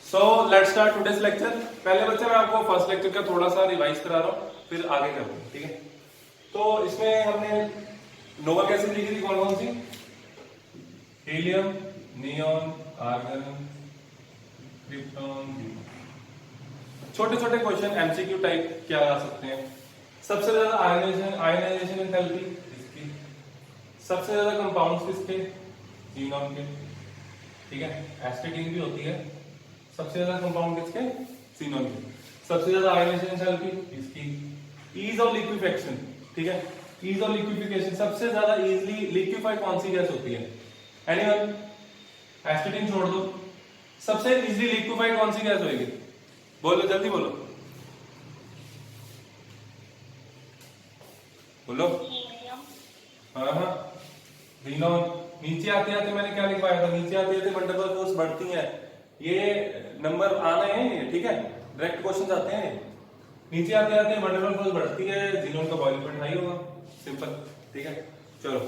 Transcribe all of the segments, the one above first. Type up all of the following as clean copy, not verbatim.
So let's start today's lecture. पहले बच्चे मैं आपको फर्स्ट लेक्चर का थोड़ा सा रिवाइज करा रहा हूँ, फिर आगे करते हैं, ठीक है। तो इसमें हमने नोबल गैसेस लिखी थी, कौन कौन सी? Helium, neon, argon, krypton. छोटे छोटे क्वेश्चन एमसीक्यू टाइप क्या आ सकते हैं? सबसे ज्यादा आयनाइजेशन एंथैल्पी इसकी, सबसे ज्यादा कंपाउंड्स किसके? जीनॉन के, ठीक है। एस्टेटिन भी होती है। सबसे ज्यादा कंपाउंड किसके? जीनॉन के। सबसे ज्यादा आयनाइजेशन एंथैल्पी इसकी। ईज ऑफ लिक्विफेक्शन, ठीक है। ईज ऑफ लिक्विफिकेशन, सबसे ज्यादा इजीली लिक्विफाई कौन सी गैस होती है? एनीवन? एस्टेटिन छोड़ दो, सबसे इजीली लिक्विफाई कौन सी गैस होगी? बोलो, जल्दी बोलो, बोलो। हाँ हाँ, जीनॉन। नीचे आते आते मैंने क्या लिखवाया था? नीचे आते आते वंडरबल फोर्स बढ़ती है, ये नंबर आना है, ठीक है। डायरेक्ट क्वेश्चन आते हैं। नीचे आते आते वंडरबल फोर्स बढ़ती है, जीनॉन का बॉइलिंग पॉइंट हाई होगा, सिंपल, ठीक है। चलो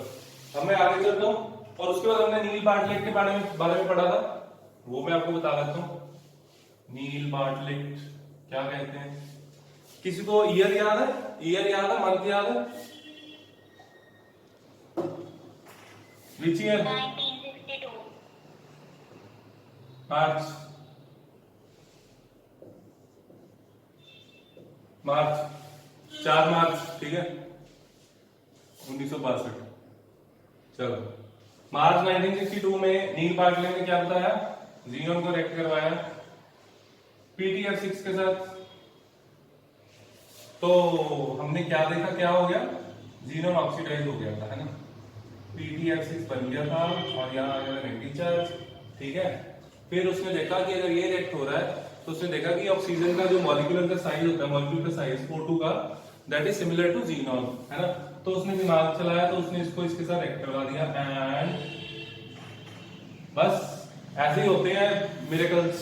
अब मैं आगे चलता हूँ, और उसके बाद हमने नील बार्टलेट के बारे में पढ़ा था, वो मैं आपको बता देता हूँ। नील बार्टलेट क्या कहते हैं? किसी को ईयर याद है? ईयर याद है? मंथ याद है? Which year? 1962। मार्च, मार्च 4 मार्च, ठीक है, 1962। चलो, मार्च 1962 में नील बार्टलेट ने क्या बताया? जीनॉन को रिएक्ट करवाया PTF6 के साथ। तो हमने क्या देखा, क्या हो गया? जीनॉन ऑक्सीडाइज हो गया था, है ना। PTF6 बन गया था और यहाँ आ गया नेगेटिव चार्ज, ठीक है। फिर उसने देखा कि अगर ये रिएक्ट हो रहा है तो उसने देखा कि ऑक्सीजन का जो मॉलिक्यूलर का साइज होता है, मॉलिक्यूल का साइज O2 का, that is similar to xenon, है ना। तो उसने दिमाग चलाया, तो उसने इसको इसके साथ रिएक्ट करवा दिया, एंड बस ऐसे ही होते हैं मिरेकल्स।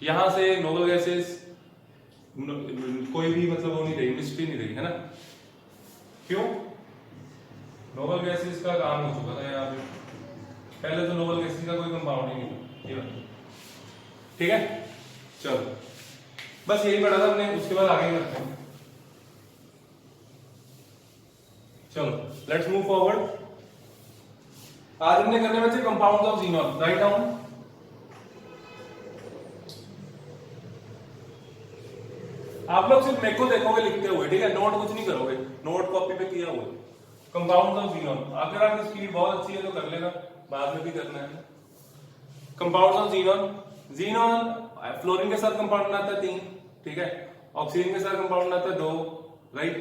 यहां से नोबल गैसेस कोई भी मतलब वो नहीं रही, मिस्ट्री नहीं रही, है ना। क्यों? नोबल गैसेस का काम हो चुका था यहाँ पे, पहले तो नोबल गैसेस का कोई कंपाउंड ही नहीं था, ठीक है। चलो बस यही पढ़ा था हमने, उसके बाद आगे करते हैं। चलो लेट्स मूव फॉरवर्ड। आज हमने करने में थे compounds of xenon. Write down. आप लोग सिर्फ मेरे को देखोगे लिखते हुए, ठीक है, नोट कुछ नहीं करोगे, नोट कॉपी पे किया हुआ। कंपाउंड्स ऑफ जीनॉन, अगर आपकी स्पीड बहुत अच्छी है तो कर लेना, बाद में भी करना है। Compounds of xenon. Xenon fluorine के साथ कंपाउंड बनाता है 3, ठीक है। ऑक्सीजन के साथ कंपाउंड बनाता है 2, राइट।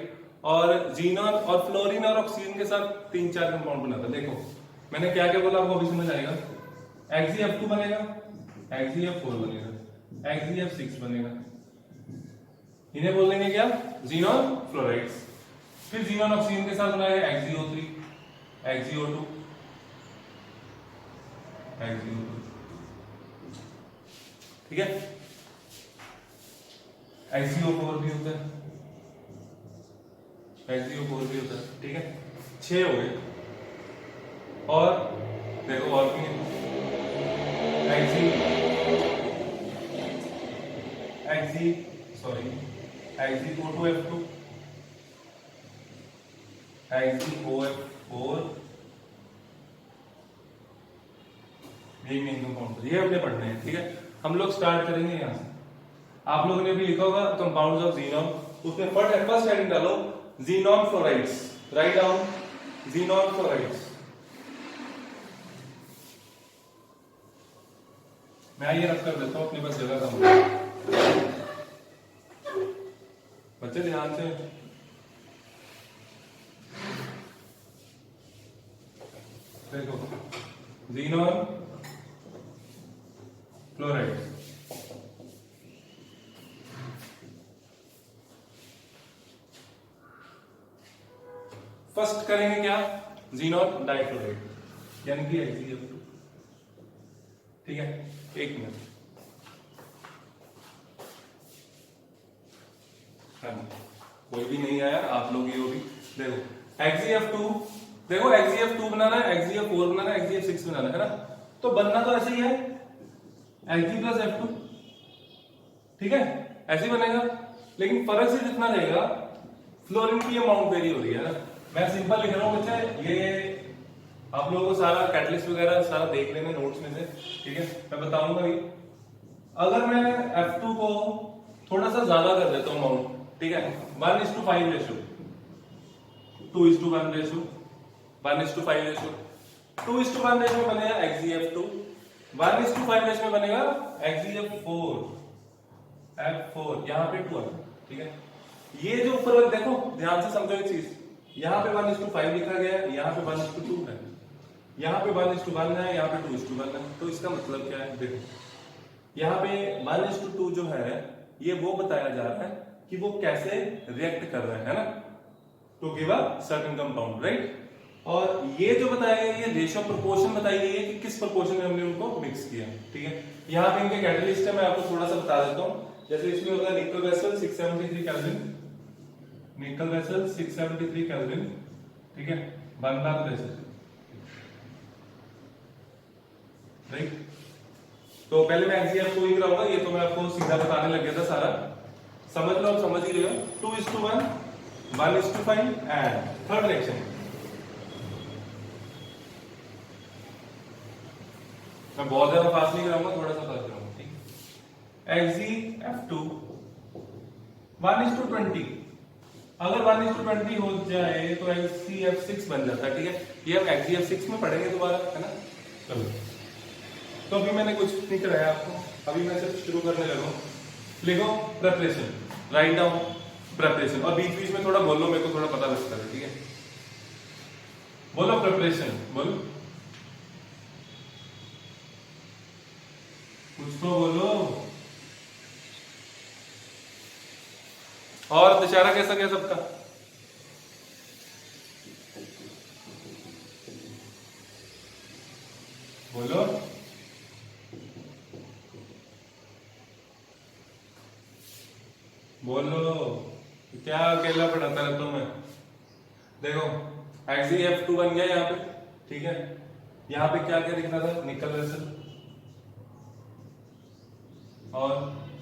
और जीनॉन और फ्लोरीन और ऑक्सीजन के साथ 3-4 कंपाउंड बनाता है। देखो मैंने क्या क्या बोला, आपको अभी समझ आएगा। XeF2 बनेगा, XeF4 बनेगा, XeF6 बनेगा। इन्हें बोल देंगे क्या? Xenon fluorides. फिर जीनॉन ऑक्सीजन के साथ बनाएगा XeO3, XeO2, XeO2, ठीक है। XeO4 भी होता है, XeO4 भी होता है, ठीक है। 6 हो गए। और देखो और भी XeO2F2, XeOF4, ये मेन कंपाउंड, ये हमने पढ़ने हैं, ठीक है। हम लोग स्टार्ट करेंगे यहां से। आप लोगों ने भी लिखा होगा कंपाउंड्स ऑफ जीनॉन, उसमें फर्स्ट हेडिंग डालो xenon fluorides. Write down xenon fluorides. मैं ये रख कर देता हूं अपनी बस जगह कम, बच्चे ध्यान से। देखो जीनॉन फ्लोराइड्स, फर्स्ट करेंगे क्या? जीनॉन डाइफ्लोराइड, यानी कि XeF2, ठीक है। एक मिनट, कोई भी नहीं आया, आप लोग ही हो भी। देखो XeF2, देखो XeF2 बनाना है, XeF4 बनाना है, XeF6 बनाना है ना। तो बनना तो ऐसे ही है, Xe plus F2, ठीक है, ऐसे ही बनेगा। लेकिन फर्क सिर्फ इतना रहेगा, फ्लोरीन की अमाउंट वेरी हो रही है ना। मैं सिंपल लिख रहा हूँ बच्चे, ये आप लोगों को सारा कैटलिस्ट वगैरह सारा देख लेना नोट्स में से, ठीक है। मैं बताऊंगा भी, अगर मैं F2 को थोड़ा सा ज्यादा कर देता हूँ अमाउंट, ठीक है, 1:5 रेशो, 2:1 रेशो, 1:5 रेशो, 2:1 रेशो में बनेगा XeF2, 1:5 रेशो में बनेगा XeF4, F4 यहाँ पे 2 है, ठीक है। ये जो ऊपर देखो, ध्यान से समझो एक चीज, यहाँ पे 1:5 लिखा गया है, यहाँ पे 1:2 है, यहाँ पे 1:1 है, यहाँ पे 2:1 है। तो इसका मतलब क्या है, देखो यहाँ पे 1:2 जो है ये वो बताया जा रहा है कि वो कैसे रिएक्ट कर रहा है ना, to give a certain compound, right. और ये जो बताया गया ये रेशियो प्रोपोर्शन बताई गई है कि किस प्रोपोर्शन में हमने उनको मिक्स किया, ठीक है। यहाँ पे इनके कैटलिस्ट है, मैं आपको थोड़ा सा बता देता हूँ। जैसे इसमें होगा निकल वेसल 673 केल्विन, निकल वेसल 673 केल्विन, ठीक है, 1 बार वेसल, राइट। तो पहले मैं XeF को ही कराऊंगा, ये तो मैं आपको सीधा बताने लग गया था सारा, समझ लो, आप समझ ही रहे हो। 2:1, 1:5 एंड थर्ड रिएक्शन। मैं बहुत ज्यादा फास्ट नहीं कराऊंगा, थोड़ा सा फास्ट कराऊंगा, ठीक। XeF2 1:20, अगर 1:20 हो जाए तो XeF6 बन जाता है, ठीक है। ये हम XeF6 में पढ़ेंगे दोबारा, है ना। चलो, तो अभी मैंने कुछ नहीं कराया आपको, अभी मैं सिर्फ शुरू करने लगा हूं। लिखो प्रेपरेशन, राइट डाउन प्रेपरेशन, और बीच बीच में थोड़ा बोलो, मेरे को थोड़ा पता लगता है, ठीक है। बोलो प्रेपरेशन, बोलो कुछ तो बोलो। और दशहरा कैसा गया सबका? बोलो। बोलो, क्या अकेला पढ़ाता रहता हूं मैं? देखो XeF2 बन गया यहाँ पे, ठीक है। यहाँ पे क्या क्या लिखना था, निकल वेसल और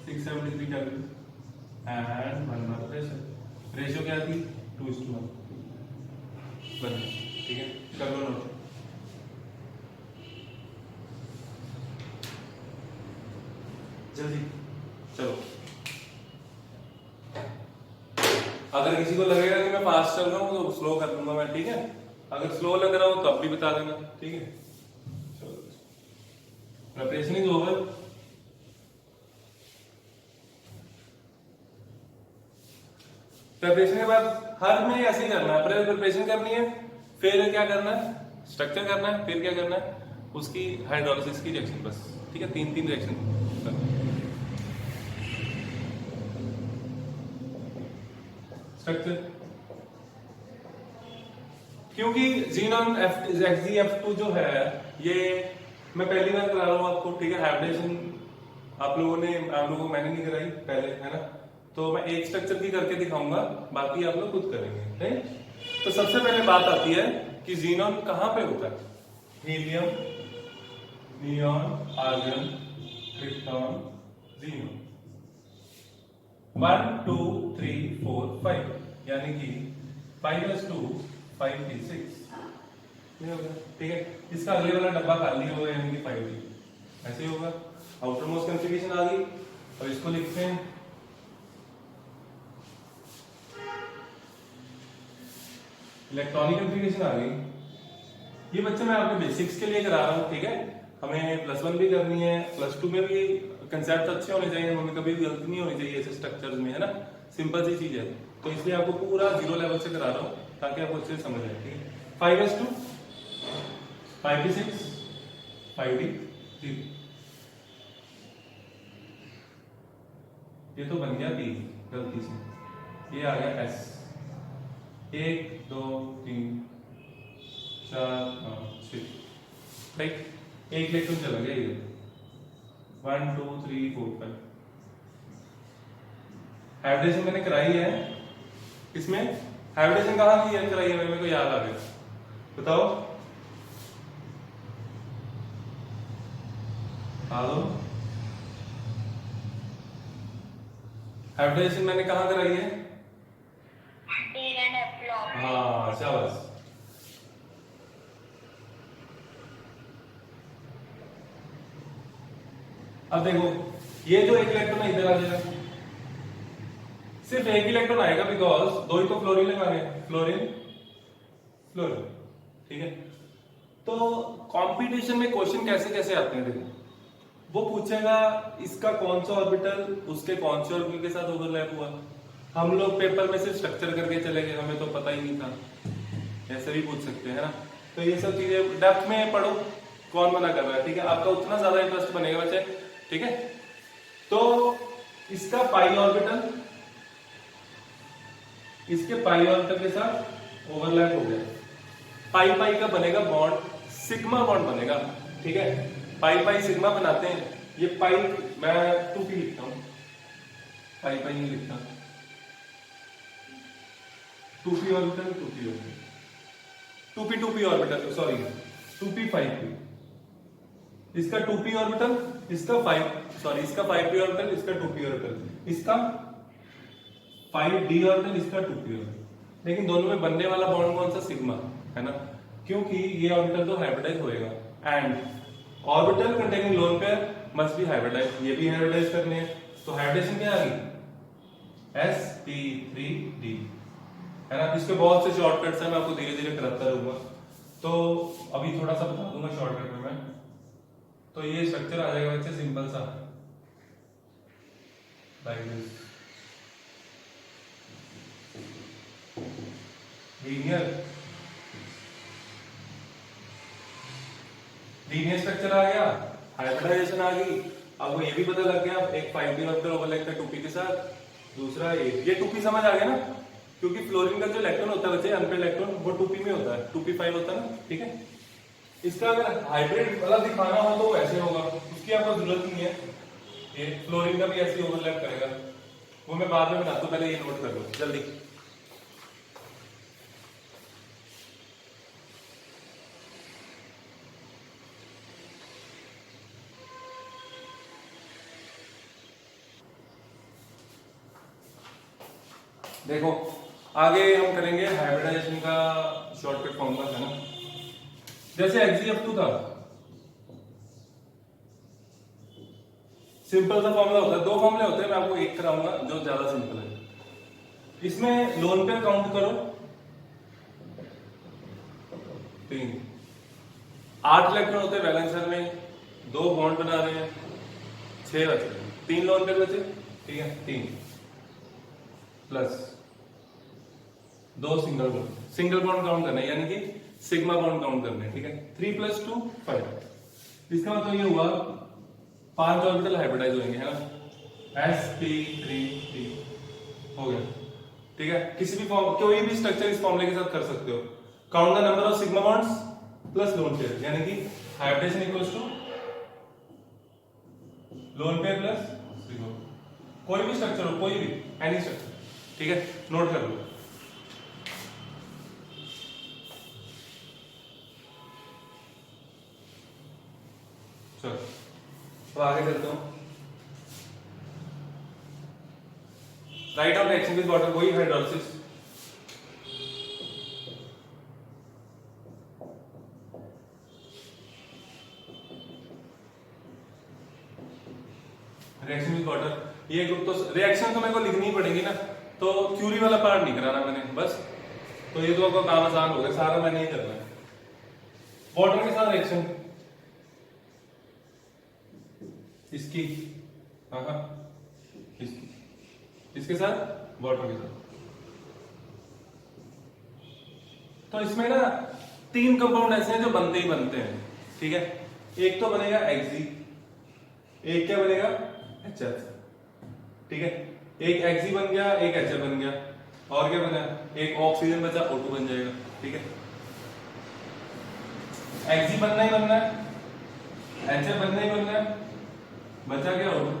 673 kelvin and 1 bar pressure. Ratio क्या थी, 2:1 बन, ठीक है। कर लो नोट। जल्दी चलो। अगर किसी को लगेगा कि मैं फास्ट चल रहा हूं तो स्लो कर दूंगा मैं, ठीक है। अगर स्लो लग रहा हो तो अब भी बता देना, ठीक है। चलो, प्रिपरेशन इज ओवर। प्रिपरेशन के बाद हर में ऐसे ही करना है, पहले प्रिपरेशन करनी है, फिर क्या करना है, स्ट्रक्चर करना है, फिर क्या करना है, उसकी हाइड्रोलिसिस की रिएक्शन, बस, ठीक है। 3 रिएक्शन स्ट्रक्चर। क्योंकि जीनोन XeF2 जो है ये मैं पहली बार करा रहा हूं आपको, ठीक है। हाइब्रिडेशन आप लोगों को मैंने नहीं कराई पहले, है ना। तो मैं एक स्ट्रक्चर की करके दिखाऊंगा, बाकी आप लोग खुद करेंगे, राइट। तो सबसे पहले बात आती है कि जीनोन कहां पे होता है, helium, neon, argon, krypton, xenon. 1 2 3 4 5, यानी कि 5+2 5d6, ठीक है। इसका अगले वाला डब्बा खाली होगा, यानी कि 5d, ऐसे ही होगा। आउटर मोस्ट कॉन्फ़िगरेशन आ गई, अब इसको लिखते हैं। इलेक्ट्रॉनिक कॉन्फ़िगरेशन आ गई। ये बच्चे मैं आपके बेसिक्स के लिए करा रहा हूँ, ठीक है। हमें +1 भी करनी है, +2 में भी कंसेप्ट अच्छे होने चाहिए, हमें कभी भी गलती नहीं होनी चाहिए ऐसे स्ट्रक्चर्स में, है ना। सिंपल सी चीज है, तो इसलिए आपको पूरा 0 लेवल से करा रहा हूँ ताकि आपको अच्छे से समझ आए, ठीक है। 5s2 5d6 5d3, ये तो बन गया P गलती से, ये आ गया S। 1 2 3 4 5 6, राइट। एक इलेक्ट्रॉन चला गया ये, 1 2 3 4 5। हाइब्रिडेशन मैंने कराई है, इसमें हाइब्रिडेशन कहाँ की कराई है, मेरे को याद आ गया, बताओ। हाइब्रिडाइजेशन मैंने कहाँ कराई है? D&F लॉ में। हाँ शाबाश। अब देखो ये जो एक इलेक्ट्रॉन है इधर आ जाएगा, सिर्फ एक इलेक्ट्रॉन आएगा बिकॉज दो ही तो फ्लोरीन लगाने हैं, फ्लोरीन फ्लोरीन, ठीक है। तो कंपटीशन में क्वेश्चन कैसे कैसे आते हैं देखो, वो पूछेगा इसका कौन सा ऑर्बिटल उसके कौन से ऑर्बिटल के साथ ओवरलैप हुआ। हम लोग पेपर में सिर्फ स्ट्रक्चर करके चले गए, हमें तो पता ही नहीं था, ऐसे भी पूछ सकते हैं ना। तो ये सब चीजें डेप्थ में पढ़ो, कौन मना कर रहा है, ठीक है। आपका उतना ज्यादा इंटरेस्ट बनेगा बच्चे, ठीक है। तो इसका पाई ऑर्बिटल इसके पाई ऑर्बिटल के साथ ओवरलैप हो गया, पाई पाई का बनेगा बॉन्ड, सिग्मा बॉन्ड बनेगा, ठीक है। पाई पाई सिग्मा बनाते हैं, ये पाई मैं 2p लिखता हूं, पाई पाई नहीं लिखता, 2p orbital 2p orbital 2p 2p orbital sorry 2p 5p, इसका 2p ऑर्बिटल, इसका 5 सॉरी इसका 5p ऑर्बिटल, इसका 2p ऑर्बिटल, इसका 5d ऑर्बिटल, इसका 2p ऑर्बिटल। लेकिन दोनों में बनने वाला बॉन्ड कौन सा? सिग्मा, है ना, क्योंकि ये ऑर्बिटल तो हाइब्रिडाइज होएगा and orbital containing lone pair must be hybridize, ये भी हाइब्रिडाइज करने हैं। तो हाइब्रिडेशन क्या आ गई? sp3d, है ना। इसके बहुत से शॉर्टकट्स हैं, मैं आपको धीरे धीरे कराता रहूंगा, तो अभी थोड़ा सा बता दूंगा शॉर्टकट में मैं। तो ये स्ट्रक्चर आ जाएगा बच्चे सिंपल सा, like this, linear linear structure आ गया, हाइब्रिडाइजेशन आ गई। आपको ये भी पता लग गया एक 5p ऑर्बिटल ओवरलैप है 2p के साथ, दूसरा ये 2p समझ आ गया ना, क्योंकि फ्लोरीन का जो इलेक्ट्रॉन होता है बच्चे अनपेड इलेक्ट्रॉन वो 2p में होता है, 2p5 होता है ना, ठीक है। इसका अगर हाइब्रिड वाला दिखाना हो तो ऐसे होगा, उसकी आपको जरूरत नहीं है, ये फ्लोरीन का भी ऐसे ओवरलैप करेगा, वो मैं बाद में बताता हूं, पहले ये नोट कर लो जल्दी। देखो आगे हम करेंगे हाइब्रिडाइजेशन का शॉर्टकट फॉर्मूला, है ना। जैसे HgF2 था, सिंपल सा फॉर्मूला होता है, दो फॉर्मूले होते हैं, मैं आपको एक कराऊंगा जो ज्यादा सिंपल है। इसमें लोन पेयर काउंट करो 3, 8 इलेक्ट्रॉन होते हैं वैलेंस शेल में, 2 बॉन्ड बना रहे हैं, 6 बचे, 3 लोन पेयर बचे, ठीक है, 3 plus 2 single bond, single bond count करना है, यानी कि सिग्मा बॉन्ड काउंट करना है, ठीक है। 3 + 2 5, इसका मतलब ये हुआ 5 ऑर्बिटल हाइब्रिडाइज होंगे, है ना, sp3d हो गया, ठीक है। किसी भी फॉर्म कोई भी स्ट्रक्चर इस फॉर्मूले के साथ कर सकते हो, count the number of sigma bonds plus lone pair, यानी कि hybridization equals to lone pair plus sigma, कोई भी स्ट्रक्चर हो, कोई भी एनी स्ट्रक्चर, ठीक है, नोट कर लो। चलो तो आगे चलते हूं, write down reaction with water, वही हाइड्रोलिसिस। रिएक्शन विद वाटर, ये ग्रुप तो रिएक्शन तो मेरे को लिखनी ही पड़ेगी ना, तो क्यूरी वाला पार्ट नहीं कराना मैंने बस, तो ये तो आपका काम आसान हो गया, सारा मैंने ही करना है। वाटर के साथ रिएक्शन इसकी, हाँ हाँ इसकी, इसके साथ वाटर के साथ, तो इसमें ना 3 कंपाउंड ऐसे हैं जो बनते ही बनते हैं, ठीक है। एक तो बनेगा Xg, एक क्या बनेगा HF, ठीक है, एक Xg बन गया, एक HF बन गया, और क्या बना, एक ऑक्सीजन बचा, O2 बन जाएगा, ठीक है। Xg बनना ही बनना है, HF बनना ही बनना है, बचा क्या O2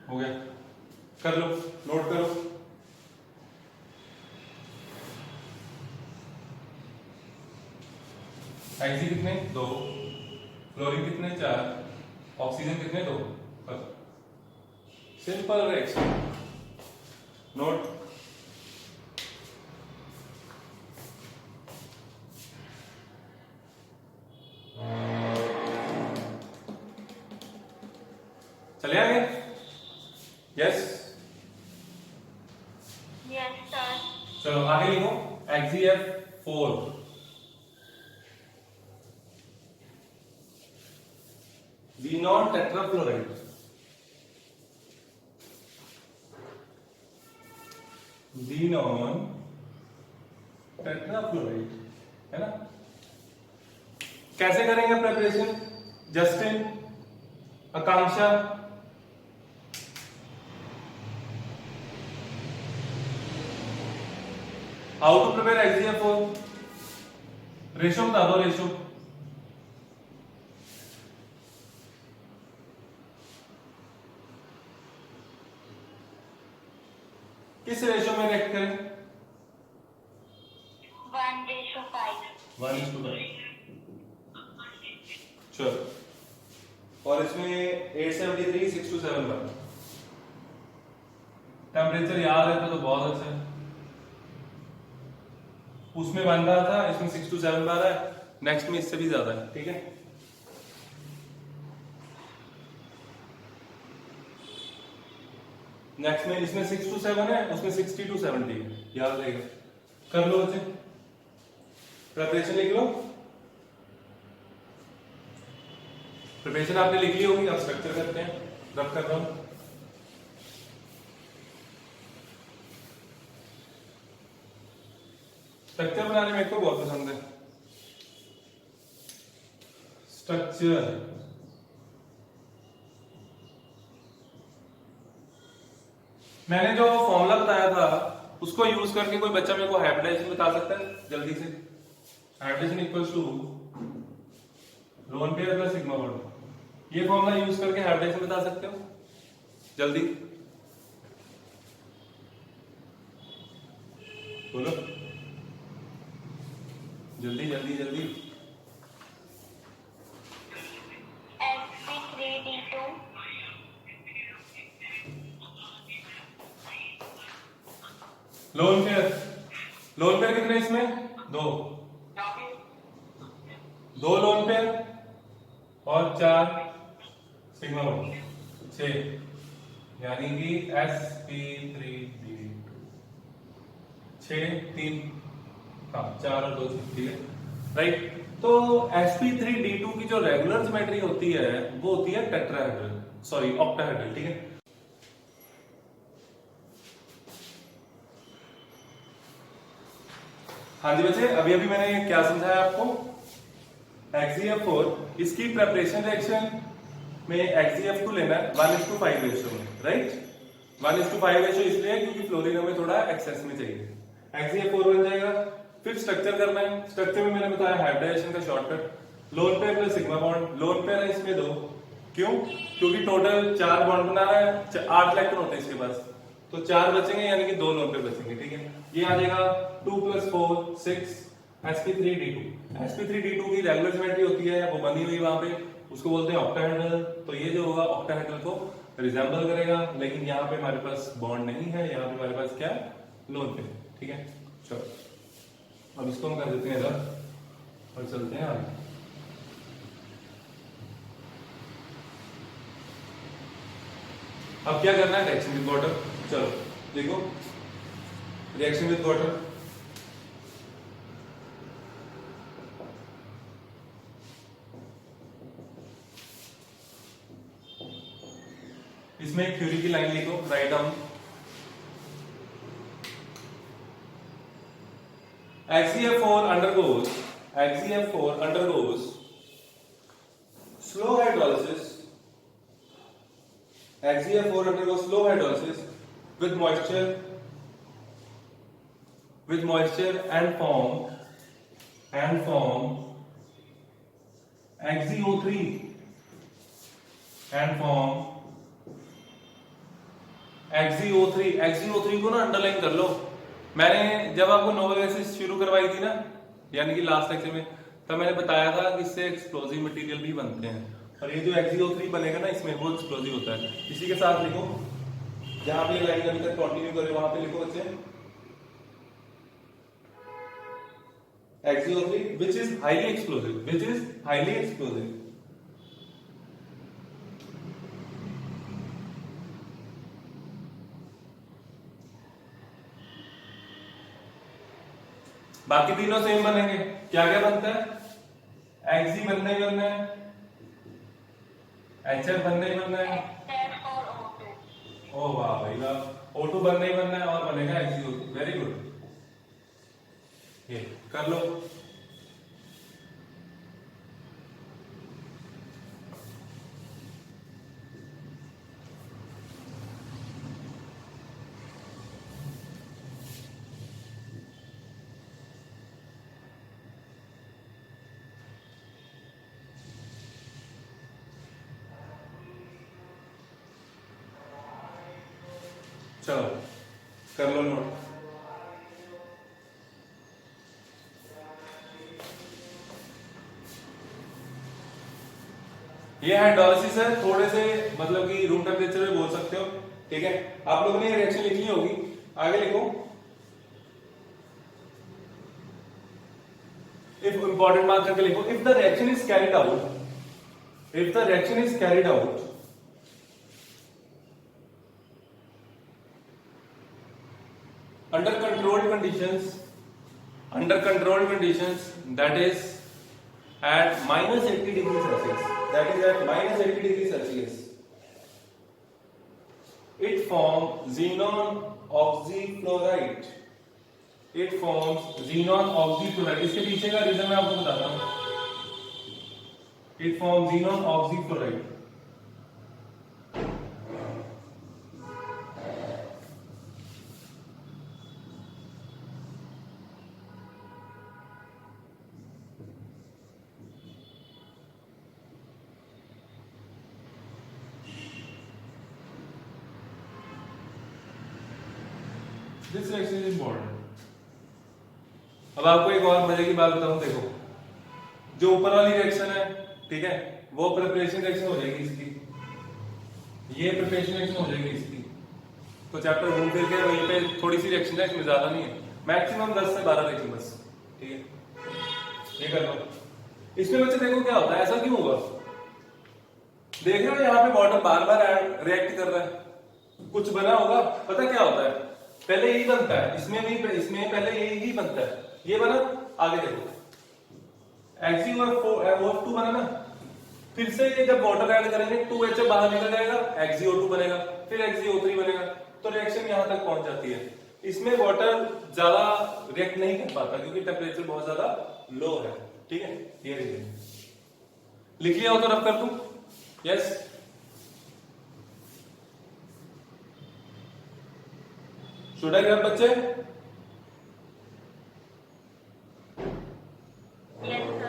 हो गया, कर लो, नोट करो। Xg कितने 2, फ्लोरीन कितने 4, ऑक्सीजन कितने 2, बस सिंपल रिएक्शन नोट। चले आगे? Yes yes sir. चलो आगे लिखो XeF4 वीनॉन टेट्राफ्लोराइड। वीनॉन टेट्राफ्लोराइड है ना। कैसे करेंगे preparation? Justin, Akanksha, how to prepare XeF4? Ratio बता दो, रेशो। किस रेशो में रिएक्ट करें? 1:5। 1:5। चलो, और इसमें 873 627 टेम्परेचर याद है तो बहुत अच्छा है। उसमें 1 बार था, इसमें 6 to 7 बार है, नेक्स्ट में इससे भी ज्यादा है। ठीक है, नेक्स्ट में इसमें 6 to 7 है, उसमें 60 to 70 है, याद रहेगा। कर लो बच्चे, प्रिपरेशन लिख लो। प्रिपरेशन आपने लिख ली होगी, अब स्ट्रक्चर करते हैं। रब कर रहा हूं। स्ट्रक्चर बनाने मेरे को बहुत पसंद है। स्ट्रक्चर मैंने जो फॉर्मूला बताया था उसको यूज करके कोई बच्चा मेरे को हाइब्रिडाइजेशन बता सकता है जल्दी से? Hybridization equals to lone pair plus sigma bond. ये फॉर्मूला यूज करके हाइब्रिडेशन बता सकते हो जल्दी? बोलो जल्दी जल्दी जल्दी। sp3d2 लोन पेयर कितने इसमें? दो लोन पेयर और 4 सिग्मा बॉन्ड, 6, यानी कि sp3d2 6 3 हाँ 4 और 2 ठीक है राइट। तो sp3d2 की जो रेगुलर ज्योमेट्री होती है वो होती है टेट्राहेड्रल, सॉरी ऑक्टाहेड्रल। ठीक है, हाँ जी बच्चे, अभी अभी मैंने क्या समझाया आपको? XeF4 इसकी प्रेपरेशन रिएक्शन में XeF2 लेना है 1:5 रेशियो में, राइट। 1:5 रेशियो इसलिए क्योंकि फ्लोरीन हमें थोड़ा एक्सेस में चाहिए। XeF4 बन जाएगा। फिर स्ट्रक्चर करना है। स्ट्रक्चर में मैंने बताया हाइब्रिडाइजेशन का shortcut, loan pair plus sigma bond. Lone pair है इसमें 2, क्यों? क्योंकि टोटल 4 बॉन्ड बनाना है, 8 इलेक्ट्रॉन होते हैं इसके पास, तो 4 बचेंगे, यानी कि 2 लोन पेयर बचेंगे। ठीक है, ये आ जाएगा 2 + 4 6 sp3d2। sp3d2 की रेगुलर ज्योमेट्री होती है, वो बनी हुई वहां पे, उसको बोलते हैं ऑक्टाहेड्रल। तो ये जो होगा ऑक्टाहेड्रल को रिजेंबल करेगा, लेकिन यहाँ पे हमारे पास बॉन्ड नहीं है, यहाँ पे हमारे पास क्या है? Lone pair. ठीक है, चलो अब इसको हम कर देते हैं रब और चलते हैं आगे। अब क्या करना है? Reaction with water. चलो देखो, रिएक्शन विद वाटर, इसमें क्यूरी की लाइन लिखो, write down. XeF4 undergoes slow hydrolysis. XeF4 undergoes slow hydrolysis with moisture and form XeO3 and form XeO3 को ना अंडरलाइन कर लो। मैंने जब आपको नोबल गैसेस शुरू करवाई थी ना, यानी कि लास्ट लेक्चर में, तब मैंने बताया था कि इससे एक्सप्लोजिव मटेरियल भी बनते हैं, और ये जो XeO3 बनेगा ना इसमें, वो एक्सप्लोजिव होता है। इसी के साथ लिखो जहां पे लाइन अभी तक कंटिन्यू करे वहां पे लिखो बच्चे एक्सियोफ्री which is highly explosive, which is highly explosive. बाकी तीनों सेम बनेंगे। क्या क्या बनता है? एक्सी बनना ही बनना है, एचएफ बनना ही बनना है, HF और O2। ओ वाह भाई वाह, O2 बनना ही बनना है और बनेगा एक्सी। वेरी गुड, ये कर लो। चलो कर लो नोट। ये हाइड्रोलिसिस है, थोड़े से मतलब कि रूम टेम्परेचर में बोल सकते हो, ठीक है। आप लोगों ने रिएक्शन लिखनी होगी, आगे लिखो। इफ इंपॉर्टेंट मार्क करके लिखो, if the reaction is carried out, if the reaction is carried out under controlled conditions, under controlled conditions, that is at minus 80 degrees Celsius, that is at minus 80 degrees Celsius, it forms xenon oxyfluoride, it forms xenon oxyfluoride। इसके पीछे का reason मैं आपको बताता हूं। it forms xenon oxyfluoride। This reaction is important। अब आपको एक और मजे की बात बताऊं, देखो जो ऊपर वाली रिएक्शन है, ठीक है, वो प्रिपरेशन रिएक्शन हो जाएगी इसकी, ये प्रिपरेशन रिएक्शन हो जाएगी इसकी। तो चैप्टर घूम फिर के वहीं पे थोड़ी सी रिएक्शन है, इसमें ज्यादा नहीं है, मैक्सिमम 10 से 12 रिएक्शन बस, ठीक है। ये कर लो। इसमें बच्चे देखो क्या होता है, ऐसा क्यों होगा? देख रहे हो यहाँ पे वाटर बार बार रिएक्ट कर रहा है, कुछ बना होगा। पता क्या होता है, पहले यही बनता है, इसमें भी, इसमें पहले यही बनता है, ये बना, आगे देखो एक्सी और O2 बना ना, फिर से ये जब वाटर ऐड करेंगे 2HF बाहर निकल जाएगा, XeO2 बनेगा, फिर XeO3 बनेगा, तो रिएक्शन यहां तक पहुंच जाती है। इसमें वाटर ज्यादा रिएक्ट नहीं कर पाता क्योंकि टेम्परेचर बहुत ज्यादा लो है, ठीक है। ये रीजन लिख लिया हो तो रब कर दूं? यस। शुड आई ग्रैब बच्चे? Yes, sir।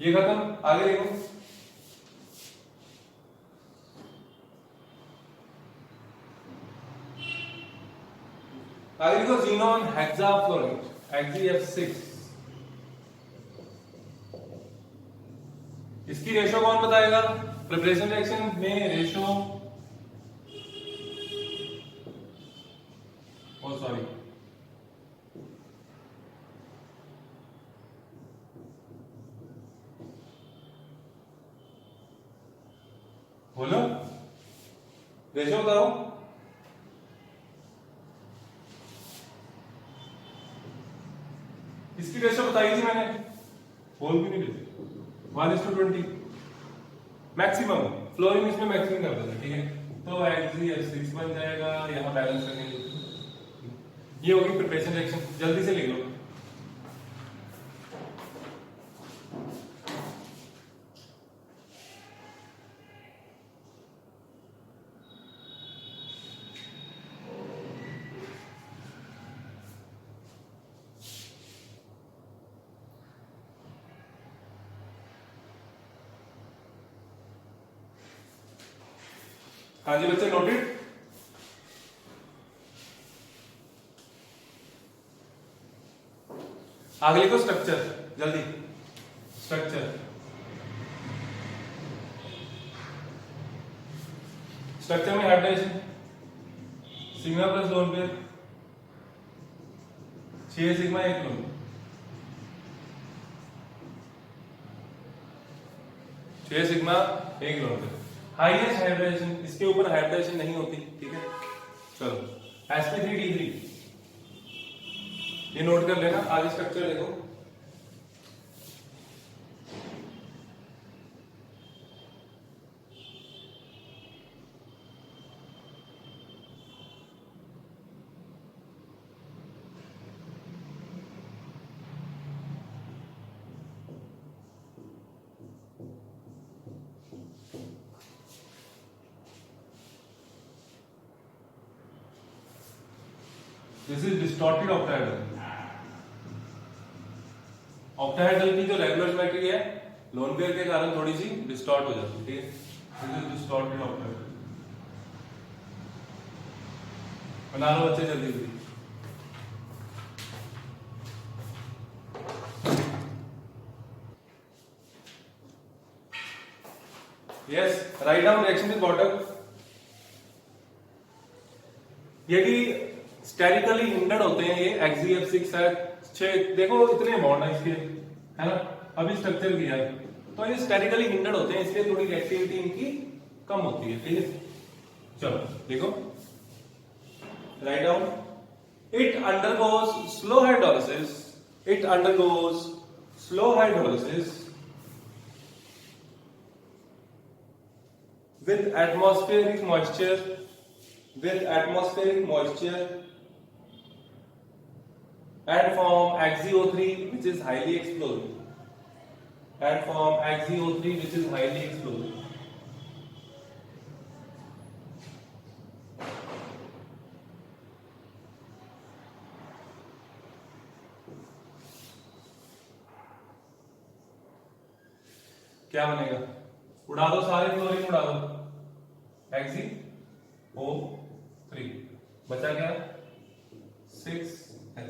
ये खत्म, आगे देखो। आगे देखो, xenon hexafluoride, XeF6। इसकी रेशो कौन बताएगा? प्रिपरेशन रिएक्शन में रेशो, ओ सॉरी, बोलो रेशो बताओ। इसकी रेशो बताई थी मैंने, बोल भी नहीं रहे। 1:20 मैक्सिमम, फ्लोरीन इसमें मैक्सिमम कर देता, ठीक है। तो XeF6 बन जाएगा, यहां बैलेंस करने। ये होगी प्रिपरेशन रिएक्शन, जल्दी से लिख लो। हाँ जी बच्चे, नोटेड। आगे लिखो स्ट्रक्चर, जल्दी स्ट्रक्चर। स्ट्रक्चर में hydration sigma plus lone pair 6 sigma 1 loan 6 sigma 1 lone pair highest hydration इसके ऊपर हाइड्रेशन नहीं होती ठीक है। चलो sp3d3 ये नोट कर लेना। आगे स्ट्रक्चर देखो this is distorted octahedral. Octahedral की जो रेगुलर ज्योमेट्री है लोन पेयर के कारण थोड़ी सी डिस्टॉर्ट हो जाती है ठीक है। This is distorted octahedral. बना लो बच्चे जल्दी जल्दी। Yes write down reaction with water. यदि स्टेरिकली हिंडर्ड होते हैं ये XeF6 है 6 देखो इतने बॉन्ड है इसके है ना। अभी स्ट्रक्चर किया है तो ये स्टेरिकली हिंडर्ड होते हैं इसलिए थोड़ी रिएक्टिविटी इनकी कम होती है ठीक है। चलो देखो write down it undergoes slow hydrolysis. It undergoes slow hydrolysis with atmospheric moisture and form XeO3 which is highly explosive and form XeO3 which is highly explosive। क्या बनेगा उड़ा दो सारे क्लोरीन उड़ा दो XeO3 बचा क्या 6H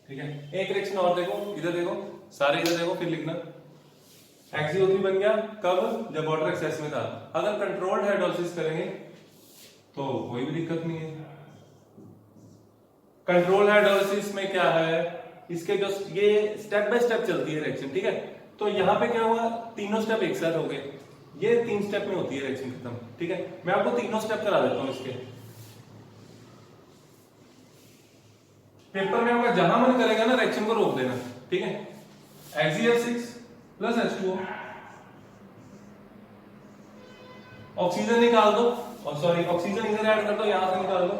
ठीक है। एक रिएक्शन और देखो इधर देखो सारे इधर देखो फिर लिखना। XeO3 बन गया कब जब वाटर एक्सेस में था। अगर कंट्रोल्ड हाइड्रोलिसिस करेंगे तो कोई भी दिक्कत नहीं है। कंट्रोल हाइड्रोलिसिस में क्या है इसके जो ये स्टेप बाय स्टेप चलती है रिएक्शन ठीक है। तो यहां पे क्या हुआ तीनों स्टेप एक साथ हो गए। ये 3 स्टेप में होती है रिएक्शन खत्म ठीक है। मैं आपको तीनों स्टेप करा देता हूं इसके। पेपर में होगा जहां मन करेगा ना रिएक्शन को रोक देना ठीक है। XeF6 प्लस H2O ऑक्सीजन निकाल दो और सॉरी ऑक्सीजन इधर ऐड कर दो यहां से निकाल दो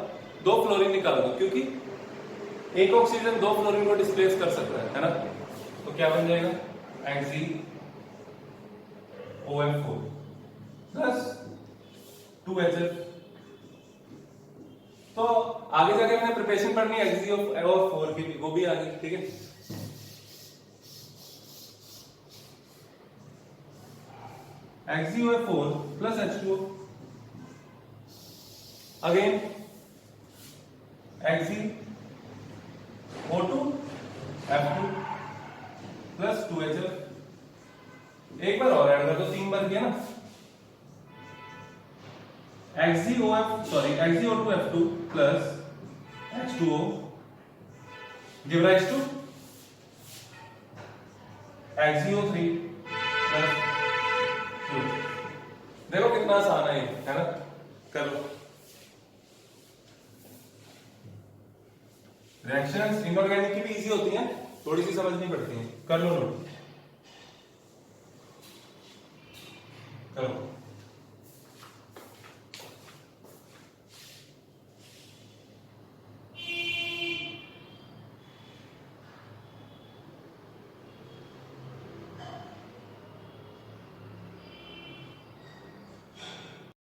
2 फ्लोरीन निकाल दो क्योंकि एक ऑक्सीजन 2 फ्लोरीन को डिस्प्लेस कर सकता है ना। तो क्या बन जाएगा XeOF4 प्लस 2HF। तो आगे जाके हमने प्रिपरेशन पढ़नी है XeOF4 की वो भी आगे ठीक है। XeOF4 plus H2O again XeO2F2 plus 2HF। एक बार और ऐड कर दो 3 बार किया ना। XeO2F2 plus H2O give rise to XeO3 plus 2। देखो कितना आसान है ना। कर लो रिएक्शंस इनऑर्गेनिक की भी इजी होती हैं थोड़ी सी समझनी पड़ती हैं। कर लो नोट करो।